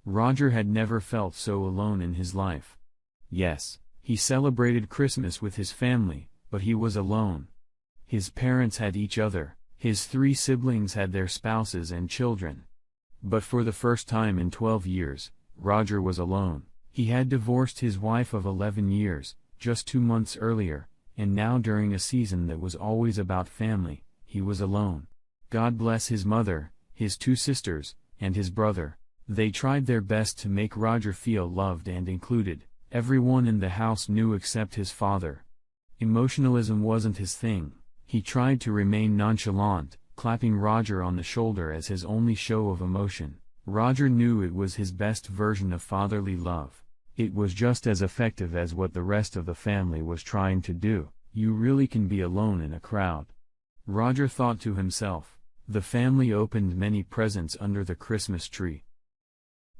Roger had never felt so alone in his life. Yes, he celebrated Christmas with his family, but he was alone. His parents had each other, his 3 siblings had their spouses and children. But for the first time in 12 years, Roger was alone. He had divorced his wife of 11 years, just 2 months earlier, and now during a season that was always about family, he was alone. God bless his mother, his 2 sisters, and his brother. They tried their best to make Roger feel loved and included. Everyone in the house knew except his father. Emotionalism wasn't his thing. He tried to remain nonchalant, clapping Roger on the shoulder as his only show of emotion. Roger knew it was his best version of fatherly love. It was just as effective as what the rest of the family was trying to do. You really can be alone in a crowd. Roger thought to himself. The family opened many presents under the Christmas tree.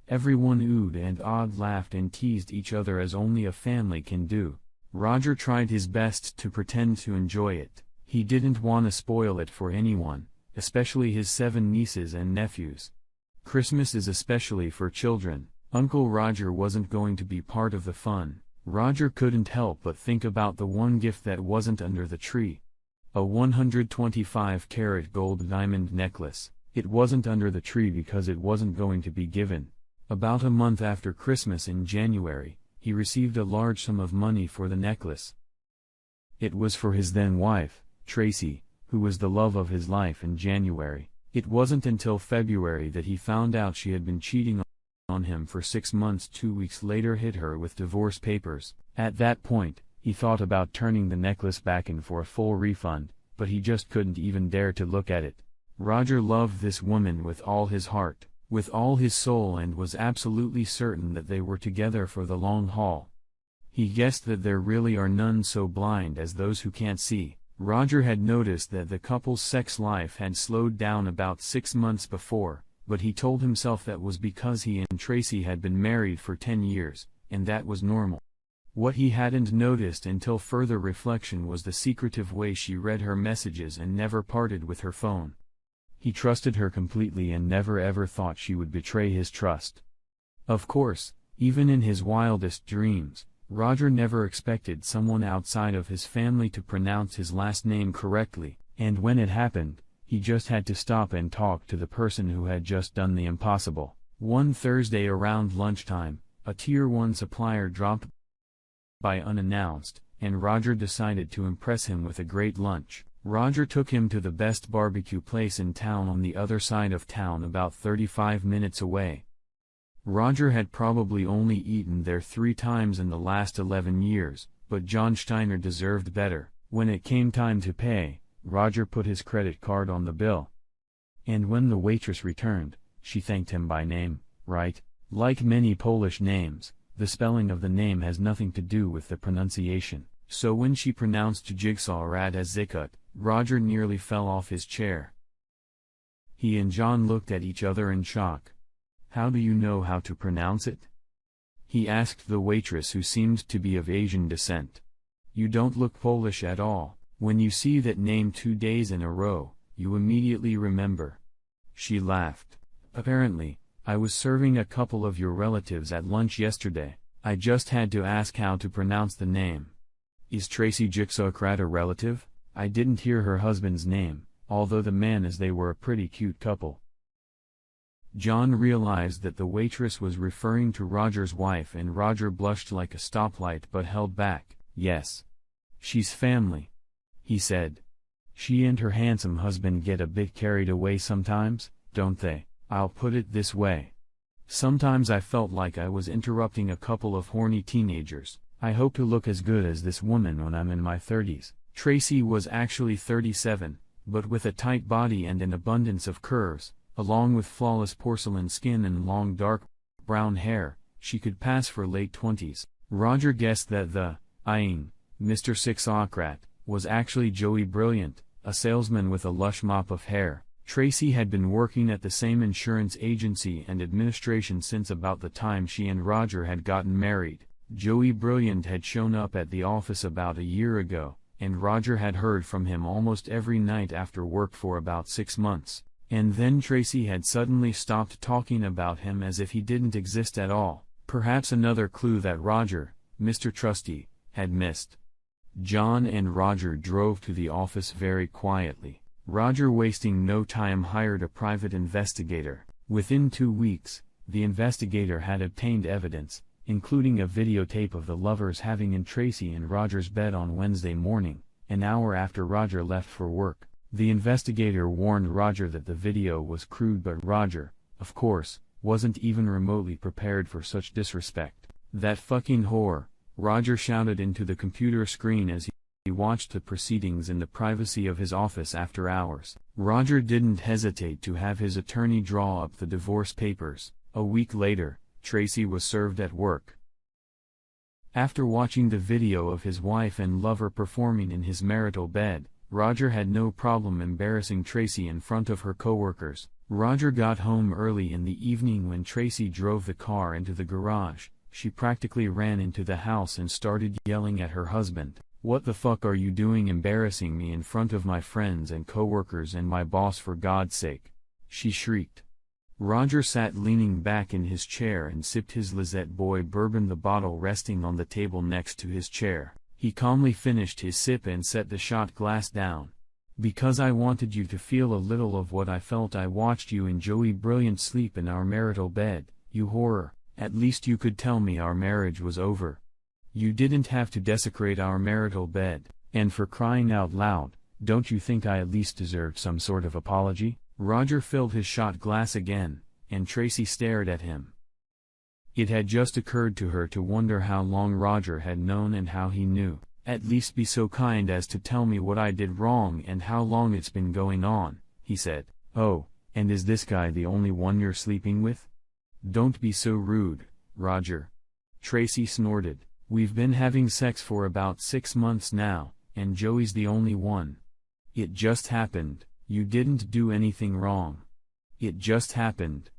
Everyone oohed and awed, laughed and teased each other as only a family can do. Roger tried his best to pretend to enjoy it. He didn't want to spoil it for anyone, especially his 7 nieces and nephews. Christmas is especially for children. Uncle Roger wasn't going to be part of the fun. Roger couldn't help but think about the one gift that wasn't under the tree. A 125-carat gold diamond necklace. It wasn't under the tree because it wasn't going to be given. About a month after Christmas in January, he received a large sum of money for the necklace. It was for his then-wife, Tracy, who was the love of his life in January. It wasn't until February that he found out she had been cheating on him for 6 months. 2 weeks later hit her with divorce papers. At that point, he thought about turning the necklace back in for a full refund, but he just couldn't even dare to look at it. Roger loved this woman with all his heart, with all his soul, and was absolutely certain that they were together for the long haul. He guessed that there really are none so blind as those who can't see. Roger had noticed that the couple's sex life had slowed down about 6 months before, but he told himself that was because he and Tracy had been married for 10 years, and that was normal. What he hadn't noticed until further reflection was the secretive way she read her messages and never parted with her phone. He trusted her completely and never ever thought she would betray his trust. Of course, even in his wildest dreams, Roger never expected someone outside of his family to pronounce his last name correctly, and when it happened, he just had to stop and talk to the person who had just done the impossible. One Thursday around lunchtime, a Tier 1 supplier dropped by unannounced, and Roger decided to impress him with a great lunch. Roger took him to the best barbecue place in town on the other side of town about 35 minutes away. Roger had probably only eaten there 3 times in the last 11 years, but John Steiner deserved better. When it came time to pay, Roger put his credit card on the bill. And when the waitress returned, she thanked him by name, right? Like many Polish names, the spelling of the name has nothing to do with the pronunciation. So when she pronounced Jigsaw Rat as Zikut, Roger nearly fell off his chair. He and John looked at each other in shock. "How do you know how to pronounce it?" he asked the waitress, who seemed to be of Asian descent. "You don't look Polish at all. When you see that name 2 days in a row, you immediately remember." She laughed. "Apparently, I was serving a couple of your relatives at lunch yesterday. I just had to ask how to pronounce the name." "Is Tracy Jigsaw Rat a relative?" "I didn't hear her husband's name, although the man is they were a pretty cute couple." John realized that the waitress was referring to Roger's wife, and Roger blushed like a stoplight but held back. "Yes. She's family," he said. "She and her handsome husband get a bit carried away sometimes, don't they? I'll put it this way. Sometimes I felt like I was interrupting a couple of horny teenagers. I hope to look as good as this woman when I'm in my 30s. Tracy was actually 37, but with a tight body and an abundance of curves, along with flawless porcelain skin and long dark brown hair, she could pass for late 20s. Roger guessed that the Mr. Sixocrat was actually Joey Brilliant, a salesman with a lush mop of hair. Tracy had been working at the same insurance agency and administration since about the time she and Roger had gotten married. Joey Brilliant had shown up at the office about a year ago, and Roger had heard from him almost every night after work for about 6 months. And then Tracy had suddenly stopped talking about him as if he didn't exist at all, perhaps another clue that Roger, Mr. Trusty, had missed. John and Roger drove to the office very quietly. Roger, wasting no time, hired a private investigator. Within 2 weeks, the investigator had obtained evidence, including a videotape of the lovers having in Tracy and Roger's bed on Wednesday morning, an hour after Roger left for work. The investigator warned Roger that the video was crude, but Roger, of course, wasn't even remotely prepared for such disrespect. "That fucking whore," Roger shouted into the computer screen as he watched the proceedings in the privacy of his office after hours. Roger didn't hesitate to have his attorney draw up the divorce papers. A week later, Tracy was served at work. After watching the video of his wife and lover performing in his marital bed, Roger had no problem embarrassing Tracy in front of her coworkers. Roger got home early in the evening. When Tracy drove the car into the garage, she practically ran into the house and started yelling at her husband. "What the fuck are you doing embarrassing me in front of my friends and coworkers and my boss, for God's sake?" she shrieked. Roger sat leaning back in his chair and sipped his Lizette Boy bourbon, the bottle resting on the table next to his chair. He calmly finished his sip and set the shot glass down. "Because I wanted you to feel a little of what I felt. I watched you and Joey Brilliant sleep in our marital bed, you horror. At least you could tell me our marriage was over. You didn't have to desecrate our marital bed, and for crying out loud, don't you think I at least deserved some sort of apology?" Roger filled his shot glass again, and Tracy stared at him. It had just occurred to her to wonder how long Roger had known and how he knew. "At least be so kind as to tell me what I did wrong and how long it's been going on," he said. "Oh, and is this guy the only one you're sleeping with?" "Don't be so rude, Roger." Tracy snorted. "We've been having sex for about 6 months now, and Joey's the only one. It just happened. You didn't do anything wrong. It just happened."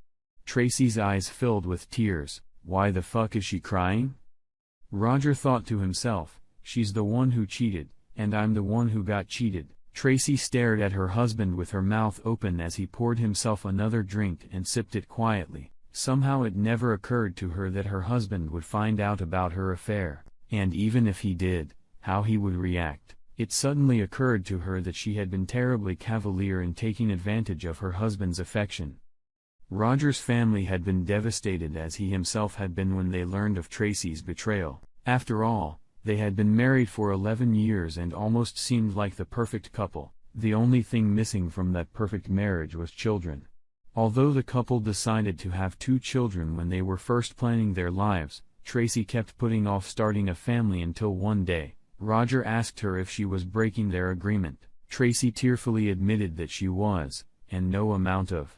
Tracy's eyes filled with tears. Why the fuck is she crying? Roger thought to himself, she's the one who cheated, and I'm the one who got cheated. Tracy stared at her husband with her mouth open as he poured himself another drink and sipped it quietly. Somehow it never occurred to her that her husband would find out about her affair, and even if he did, how he would react. It suddenly occurred to her that she had been terribly cavalier in taking advantage of her husband's affection. Roger's family had been devastated as he himself had been when they learned of Tracy's betrayal. After all, they had been married for 11 years and almost seemed like the perfect couple. The only thing missing from that perfect marriage was children. Although the couple decided to have 2 children when they were first planning their lives, Tracy kept putting off starting a family until one day, Roger asked her if she was breaking their agreement. Tracy tearfully admitted that she was, and no amount of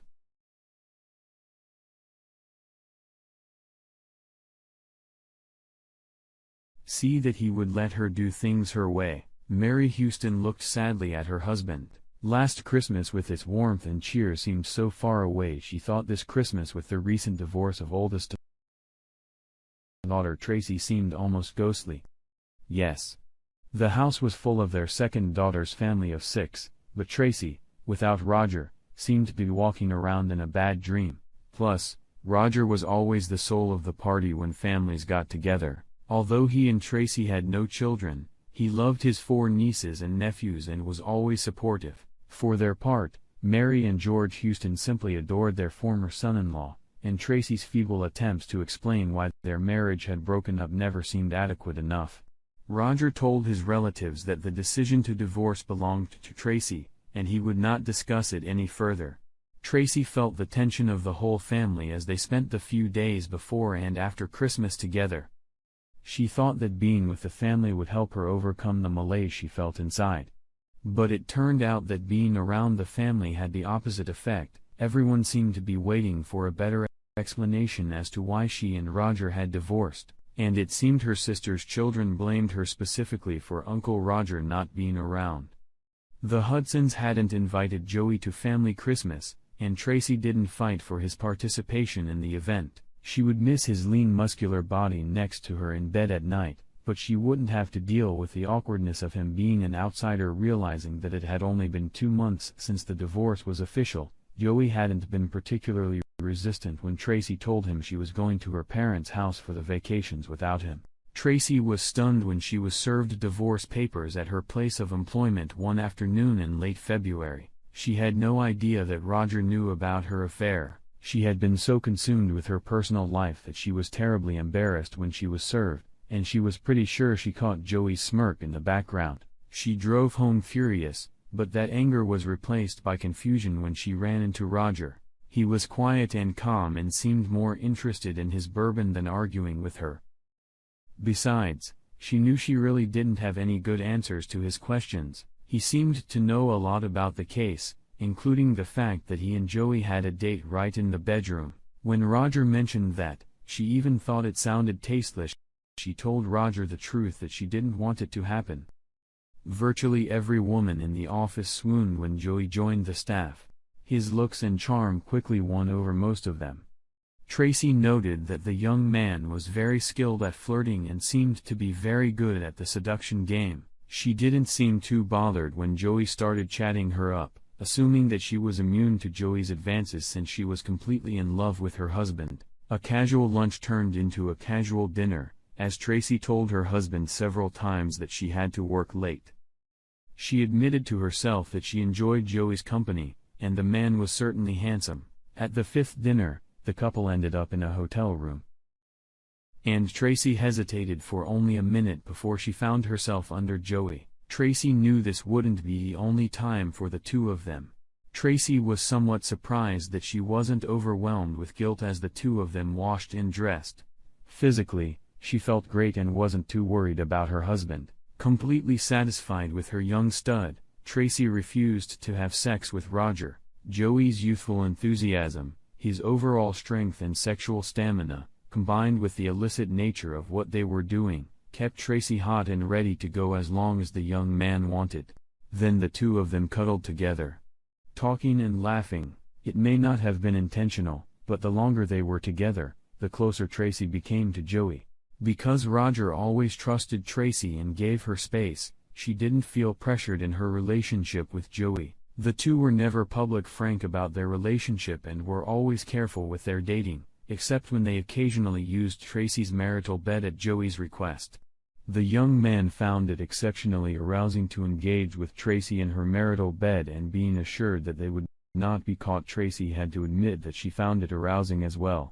see that he would let her do things her way. Mary Houston looked sadly at her husband. Last Christmas with its warmth and cheer seemed so far away. She thought this Christmas with the recent divorce of oldest daughter Tracy seemed almost ghostly. Yes. The house was full of their second daughter's family of 6, but Tracy, without Roger, seemed to be walking around in a bad dream. Plus, Roger was always the soul of the party when families got together. Although he and Tracy had no children, he loved his 4 nieces and nephews and was always supportive. For their part, Mary and George Houston simply adored their former son-in-law, and Tracy's feeble attempts to explain why their marriage had broken up never seemed adequate enough. Roger told his relatives that the decision to divorce belonged to Tracy, and he would not discuss it any further. Tracy felt the tension of the whole family as they spent the few days before and after Christmas together. She thought that being with the family would help her overcome the malaise she felt inside. But it turned out that being around the family had the opposite effect. Everyone seemed to be waiting for a better explanation as to why she and Roger had divorced, and it seemed her sister's children blamed her specifically for Uncle Roger not being around. The Hudsons hadn't invited Joey to family Christmas, and Tracy didn't fight for his participation in the event. She would miss his lean muscular body next to her in bed at night, but she wouldn't have to deal with the awkwardness of him being an outsider realizing that it had only been 2 months since the divorce was official, Joey hadn't been particularly resistant when Tracy told him she was going to her parents' house for the vacations without him. Tracy was stunned when she was served divorce papers at her place of employment one afternoon in late February. She had no idea that Roger knew about her affair. She had been so consumed with her personal life that she was terribly embarrassed when she was served, and she was pretty sure she caught Joey's smirk in the background. She drove home furious, but that anger was replaced by confusion when she ran into Roger. He was quiet and calm and seemed more interested in his bourbon than arguing with her. Besides, she knew she really didn't have any good answers to his questions. He seemed to know a lot about the case, including the fact that he and Joey had a date right in the bedroom. When Roger mentioned that, she even thought it sounded tasteless. She told Roger the truth that she didn't want it to happen. Virtually every woman in the office swooned when Joey joined the staff. His looks and charm quickly won over most of them. Tracy noted that the young man was very skilled at flirting and seemed to be very good at the seduction game. She didn't seem too bothered when Joey started chatting her up, assuming that she was immune to Joey's advances since she was completely in love with her husband. A casual lunch turned into a casual dinner, as Tracy told her husband several times that she had to work late. She admitted to herself that she enjoyed Joey's company, and the man was certainly handsome. At the fifth dinner, the couple ended up in a hotel room. And Tracy hesitated for only a minute before she found herself under Joey. Tracy knew this wouldn't be the only time for the two of them. Tracy was somewhat surprised that she wasn't overwhelmed with guilt as the two of them washed and dressed. Physically, she felt great and wasn't too worried about her husband. Completely satisfied with her young stud, Tracy refused to have sex with Roger. Joey's youthful enthusiasm, his overall strength and sexual stamina, combined with the illicit nature of what they were doing, kept Tracy hot and ready to go as long as the young man wanted. Then the two of them cuddled together, talking and laughing. It may not have been intentional, but the longer they were together, the closer Tracy became to Joey. Because Roger always trusted Tracy and gave her space, she didn't feel pressured in her relationship with Joey. The two were never frank about their relationship and were always careful with their dating, except when they occasionally used Tracy's marital bed at Joey's request. The young man found it exceptionally arousing to engage with Tracy in her marital bed, and being assured that they would not be caught, Tracy had to admit that she found it arousing as well.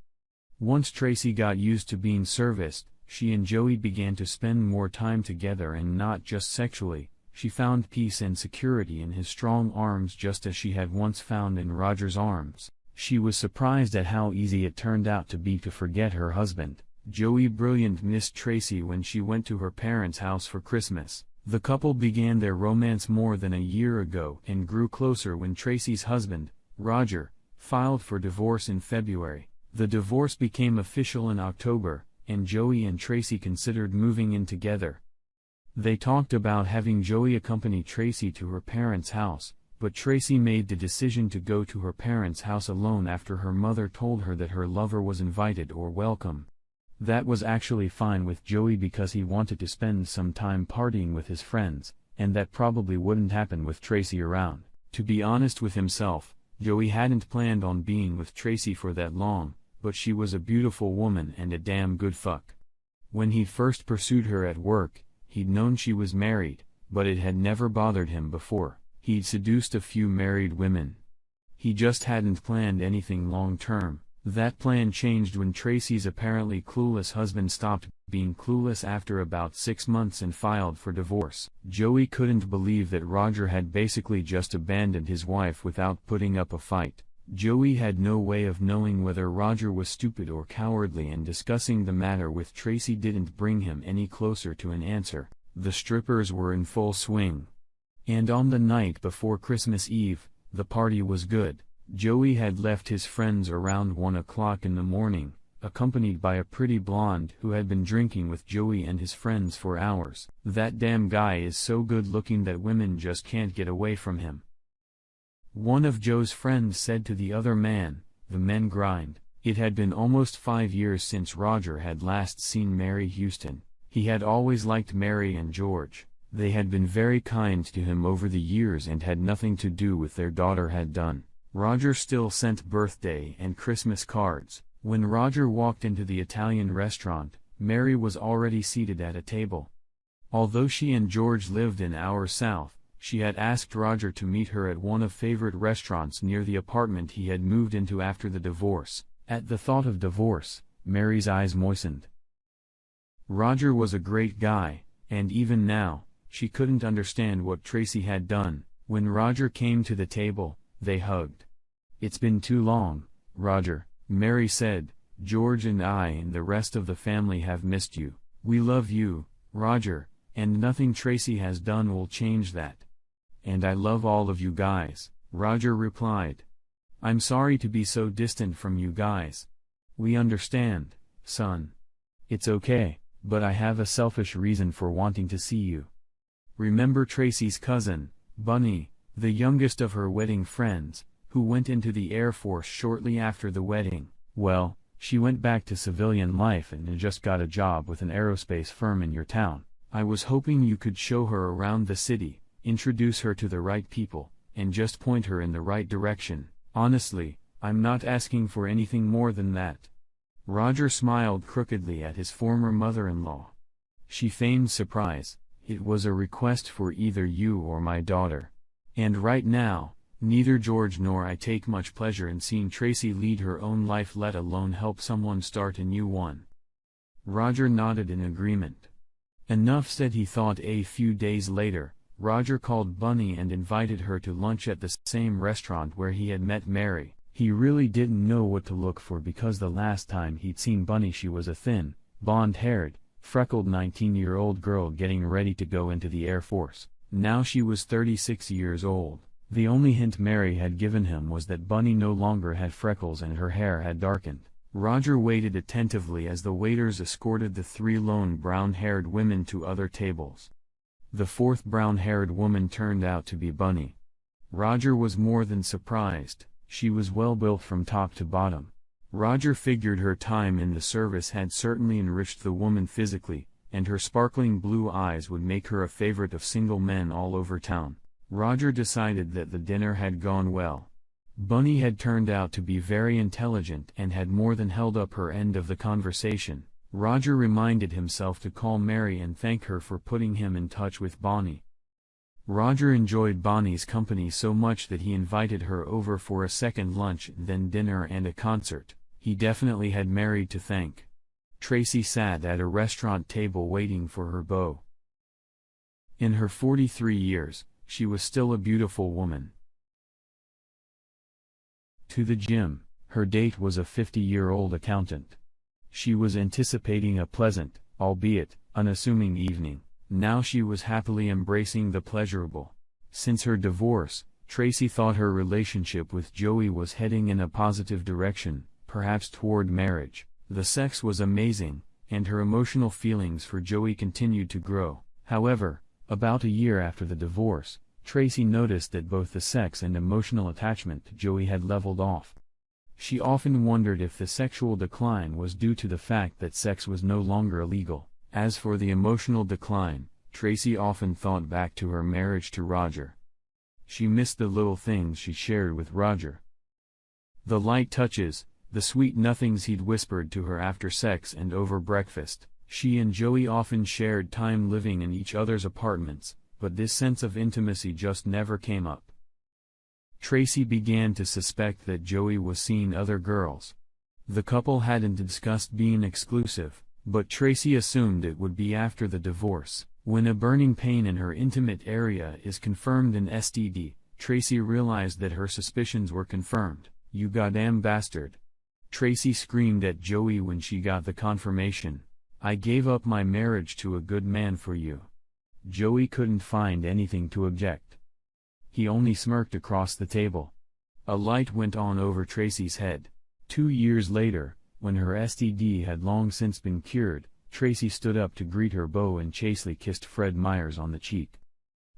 Once Tracy got used to being serviced, she and Joey began to spend more time together, and not just sexually. She found peace and security in his strong arms just as she had once found in Roger's arms. She was surprised at how easy it turned out to be to forget her husband. Joey brilliant missed Tracy when she went to her parents' house for Christmas. The couple began their romance more than a year ago and grew closer when Tracy's husband, Roger, filed for divorce in February. The divorce became official in October, and Joey and Tracy considered moving in together. They talked about having Joey accompany Tracy to her parents' house, but Tracy made the decision to go to her parents' house alone after her mother told her that her lover was invited or welcome. That was actually fine with Joey because he wanted to spend some time partying with his friends, and that probably wouldn't happen with Tracy around. To be honest with himself, Joey hadn't planned on being with Tracy for that long, but she was a beautiful woman and a damn good fuck. When he first pursued her at work, he'd known she was married, but it had never bothered him before. He'd seduced a few married women. He just hadn't planned anything long-term. That plan changed when Tracy's apparently clueless husband stopped being clueless after about 6 months and filed for divorce. Joey couldn't believe that Roger had basically just abandoned his wife without putting up a fight. Joey had no way of knowing whether Roger was stupid or cowardly, and discussing the matter with Tracy didn't bring him any closer to an answer. The strippers were in full swing. And on the night before Christmas Eve, the party was good. Joey had left his friends around 1 o'clock in the morning, accompanied by a pretty blonde who had been drinking with Joey and his friends for hours. That damn guy is so good looking that women just can't get away from him. One of Joe's friends said to the other man, the men grind. It had been almost 5 years since Roger had last seen Mary Houston. He had always liked Mary and George. They had been very kind to him over the years and had nothing to do with their daughter had done. Roger still sent birthday and Christmas cards. When Roger walked into the Italian restaurant, Mary was already seated at a table. Although she and George lived an hour south, she had asked Roger to meet her at one of favorite restaurants near the apartment he had moved into after the divorce. At the thought of divorce, Mary's eyes moistened. Roger was a great guy, and even now, she couldn't understand what Tracy had done. When Roger came to the table, they hugged. "It's been too long, Roger," Mary said. "George and I and the rest of the family have missed you. We love you, Roger, and nothing Tracy has done will change that." "And I love all of you guys," Roger replied. "I'm sorry to be so distant from you guys. We understand, son. It's okay, but I have a selfish reason for wanting to see you. Remember Tracy's cousin, Bunny, the youngest of her wedding friends, who went into the Air Force shortly after the wedding? Well, she went back to civilian life and just got a job with an aerospace firm in your town. I was hoping you could show her around the city, introduce her to the right people, and just point her in the right direction. Honestly, I'm not asking for anything more than that." Roger smiled crookedly at his former mother-in-law. She feigned surprise. "It was a request for either you or my daughter. And right now, neither George nor I take much pleasure in seeing Tracy lead her own life, let alone help someone start a new one." Roger nodded in agreement. Enough said, he thought. A few days later, Roger called Bunny and invited her to lunch at the same restaurant where he had met Mary. He really didn't know what to look for because the last time he'd seen Bunny she was a thin, blonde-haired, freckled 19-year-old girl getting ready to go into the Air Force. Now she was 36 years old. The only hint Mary had given him was that Bunny no longer had freckles and her hair had darkened. Roger waited attentively as the waiters escorted the three lone brown-haired women to other tables. The fourth brown-haired woman turned out to be Bunny. Roger was more than surprised. She was well built from top to bottom. Roger figured her time in the service had certainly enriched the woman physically, and her sparkling blue eyes would make her a favorite of single men all over town. Roger decided that the dinner had gone well. Bunny had turned out to be very intelligent and had more than held up her end of the conversation. Roger reminded himself to call Mary and thank her for putting him in touch with Bonnie. Roger enjoyed Bonnie's company so much that he invited her over for a second lunch, then dinner and a concert. He definitely had Mary to thank. Tracy sat at a restaurant table waiting for her beau. In her 43 years, she was still a beautiful woman. To the gym, her date was a 50-year-old accountant. She was anticipating a pleasant, albeit unassuming evening. Now she was happily embracing the pleasurable. Since her divorce, Tracy thought her relationship with Joey was heading in a positive direction, perhaps toward marriage. The sex was amazing, and her emotional feelings for Joey continued to grow. However, about a year after the divorce, Tracy noticed that both the sex and emotional attachment to Joey had leveled off. She often wondered if the sexual decline was due to the fact that sex was no longer illegal. As for the emotional decline, Tracy often thought back to her marriage to Roger. She missed the little things she shared with Roger. The light touches, the sweet nothings he'd whispered to her after sex and over breakfast. She and Joey often shared time living in each other's apartments, but this sense of intimacy just never came up. Tracy began to suspect that Joey was seeing other girls. The couple hadn't discussed being exclusive, but Tracy assumed it would be after the divorce. When a burning pain in her intimate area is confirmed in STD, Tracy realized that her suspicions were confirmed. "You goddamn bastard!" Tracy screamed at Joey when she got the confirmation. "I gave up my marriage to a good man for you." Joey couldn't find anything to object. He only smirked across the table. A light went on over Tracy's head. 2 years later, when her STD had long since been cured, Tracy stood up to greet her beau and chastely kissed Fred Myers on the cheek.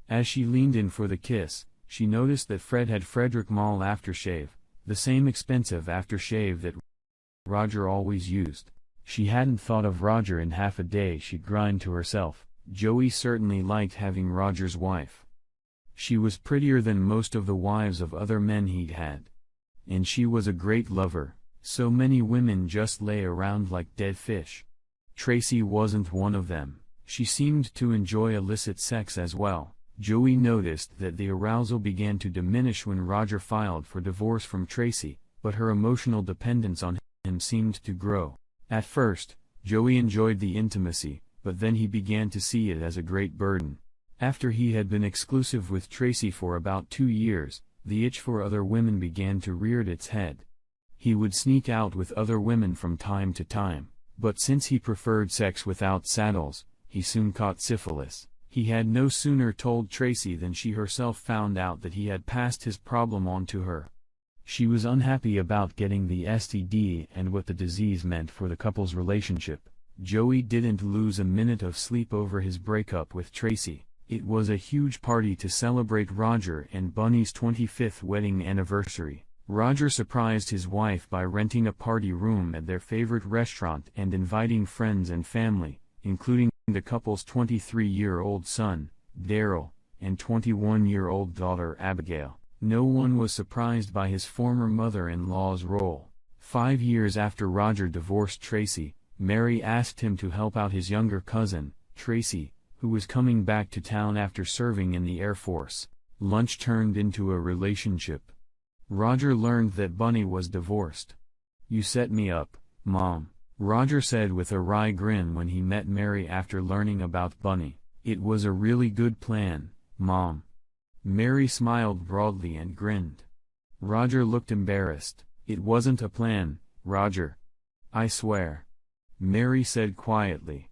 As she leaned in for the kiss, she noticed that Fred had Frederick Malle aftershave, the same expensive aftershave that Roger always used. She hadn't thought of Roger in half a day, she'd grind to herself. Joey certainly liked having Roger's wife. She was prettier than most of the wives of other men he'd had. And she was a great lover, so many women just lay around like dead fish. Tracy wasn't one of them. She seemed to enjoy illicit sex as well. Joey noticed that the arousal began to diminish when Roger filed for divorce from Tracy, but her emotional dependence on him seemed to grow. At first, Joey enjoyed the intimacy, but then he began to see it as a great burden. After he had been exclusive with Tracy for about 2 years, the itch for other women began to rear its head. He would sneak out with other women from time to time, but since he preferred sex without saddles, he soon caught syphilis. He had no sooner told Tracy than she herself found out that he had passed his problem on to her. She was unhappy about getting the STD and what the disease meant for the couple's relationship. Joey didn't lose a minute of sleep over his breakup with Tracy. It was a huge party to celebrate Roger and Bunny's 25th wedding anniversary. Roger surprised his wife by renting a party room at their favorite restaurant and inviting friends and family, including the couple's 23-year-old son, Daryl, and 21-year-old daughter Abigail. No one was surprised by his former mother-in-law's role. 5 years after Roger divorced Tracy, Mary asked him to help out his younger cousin, Tracy, who was coming back to town after serving in the Air Force. Lunch turned into a relationship. Roger learned that Bunny was divorced. "You set me up, Mom," Roger said with a wry grin when he met Mary after learning about Bunny. "It was a really good plan, Mom." Mary smiled broadly and grinned. Roger looked embarrassed. "It wasn't a plan, Roger. I swear," Mary said quietly.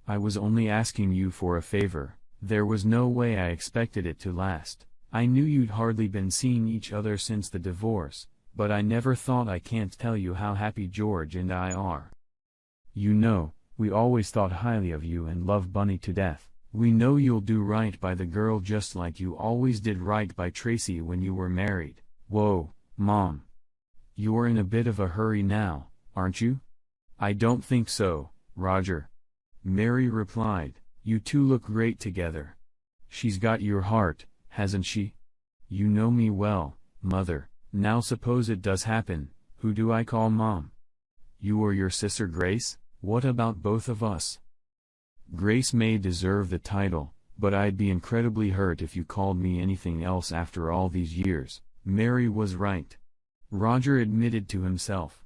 "I was only asking you for a favor. There was no way I expected it to last. I knew you'd hardly been seeing each other since the divorce, but I never thought. I can't tell you how happy George and I are. You know, we always thought highly of you and love Bunny to death. We know you'll do right by the girl just like you always did right by Tracy when you were married." "Whoa, Mom. You're in a bit of a hurry now, aren't you?" "I don't think so, Roger," Mary replied. "You two look great together. She's got your heart, hasn't she? You know me well, Mother. Now suppose it does happen, who do I call Mom? You or your sister Grace? What about both of us?" "Grace may deserve the title, but I'd be incredibly hurt if you called me anything else after all these years." Mary was right. Roger admitted to himself.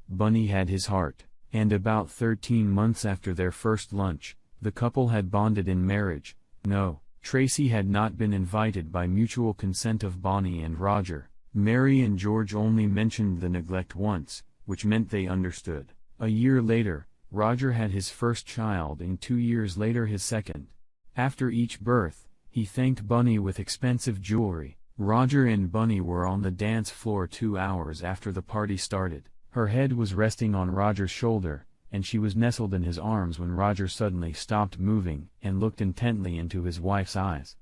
Bunny had his heart, and about 13 months after their first lunch, the couple had bonded in marriage. No, Tracy had not been invited by mutual consent of Bonnie and Roger. Mary and George only mentioned the neglect once, which meant they understood. A year later, Roger had his first child and 2 years later his second. After each birth, he thanked Bunny with expensive jewelry. Roger and Bunny were on the dance floor 2 hours after the party started. Her head was resting on Roger's shoulder, and she was nestled in his arms when Roger suddenly stopped moving and looked intently into his wife's eyes.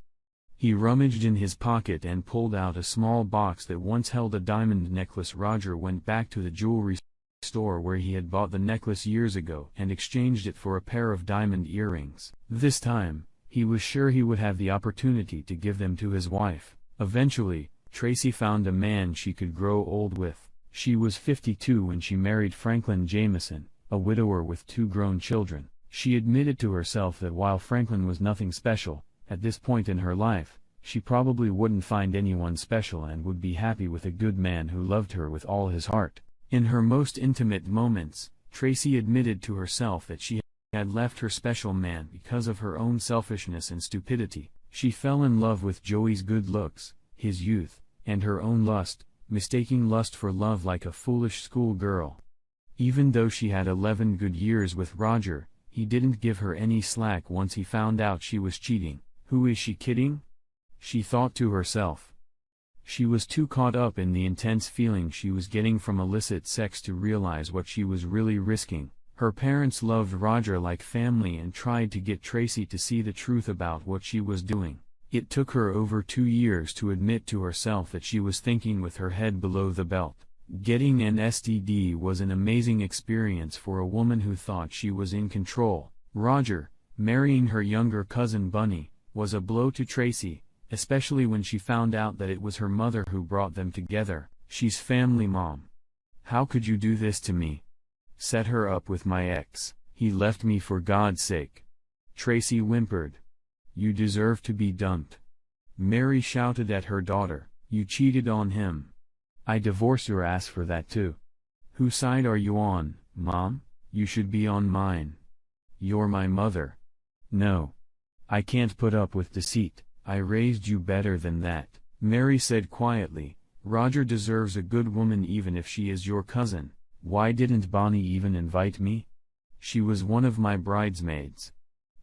He rummaged in his pocket and pulled out a small box that once held a diamond necklace. Roger went back to the jewelry store where he had bought the necklace years ago and exchanged it for a pair of diamond earrings. This time, he was sure he would have the opportunity to give them to his wife. Eventually, Tracy found a man she could grow old with. She was 52 when she married Franklin Jameson, a widower with 2 grown children. She admitted to herself that while Franklin was nothing special, at this point in her life, she probably wouldn't find anyone special and would be happy with a good man who loved her with all his heart. In her most intimate moments, Tracy admitted to herself that she had left her special man because of her own selfishness and stupidity. She fell in love with Joey's good looks, his youth, and her own lust, mistaking lust for love like a foolish schoolgirl. Even though she had 11 good years with Roger, he didn't give her any slack once he found out she was cheating. Who is she kidding? She thought to herself. She was too caught up in the intense feeling she was getting from illicit sex to realize what she was really risking. Her parents loved Roger like family and tried to get Tracy to see the truth about what she was doing. It took her over 2 years to admit to herself that she was thinking with her head below the belt. Getting an STD was an amazing experience for a woman who thought she was in control. Roger, marrying her younger cousin Bunny, was a blow to Tracy, especially when she found out that it was her mother who brought them together. She's family, Mom. How could you do this to me? Set her up with my ex. He left me for God's sake. Tracy whimpered. You deserve to be dumped. Mary shouted at her daughter. You cheated on him. I divorced your ass for that too. Whose side are you on, Mom? You should be on mine. You're my mother. No. I can't put up with deceit. I raised you better than that. Mary said quietly. Roger deserves a good woman even if she is your cousin. Why didn't Bonnie even invite me? She was one of my bridesmaids.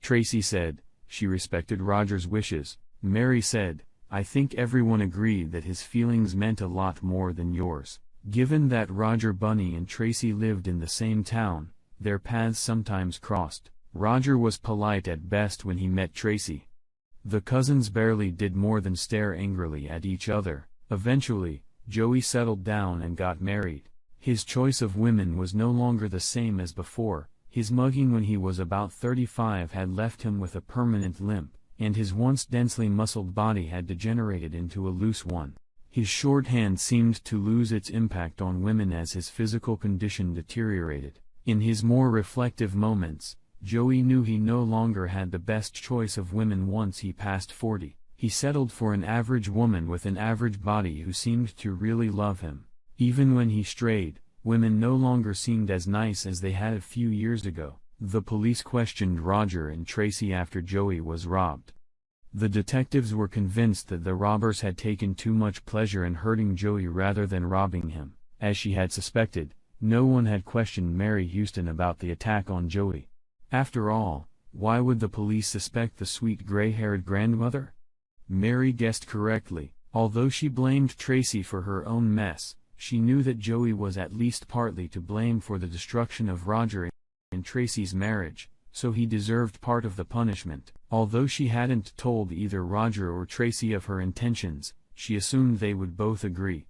Tracy said. She respected Roger's wishes. Mary said. I think everyone agreed that his feelings meant a lot more than yours. Given that Roger, Bunny and Tracy lived in the same town, their paths sometimes crossed. Roger was polite at best when he met Tracy. The cousins barely did more than stare angrily at each other. Eventually, Joey settled down and got married. His choice of women was no longer the same as before. His mugging when he was about 35 had left him with a permanent limp, and his once densely muscled body had degenerated into a loose one. His shorthand seemed to lose its impact on women as his physical condition deteriorated. In his more reflective moments, Joey knew he no longer had the best choice of women once he passed 40. He settled for an average woman with an average body who seemed to really love him. Even when he strayed, women no longer seemed as nice as they had a few years ago. The police questioned Roger and Tracy after Joey was robbed. The detectives were convinced that the robbers had taken too much pleasure in hurting Joey rather than robbing him. As she had suspected, no one had questioned Mary Houston about the attack on Joey. After all, why would the police suspect the sweet gray-haired grandmother? Mary guessed correctly. Although she blamed Tracy for her own mess, she knew that Joey was at least partly to blame for the destruction of Roger and Tracy's marriage, so he deserved part of the punishment. Although she hadn't told either Roger or Tracy of her intentions, she assumed they would both agree.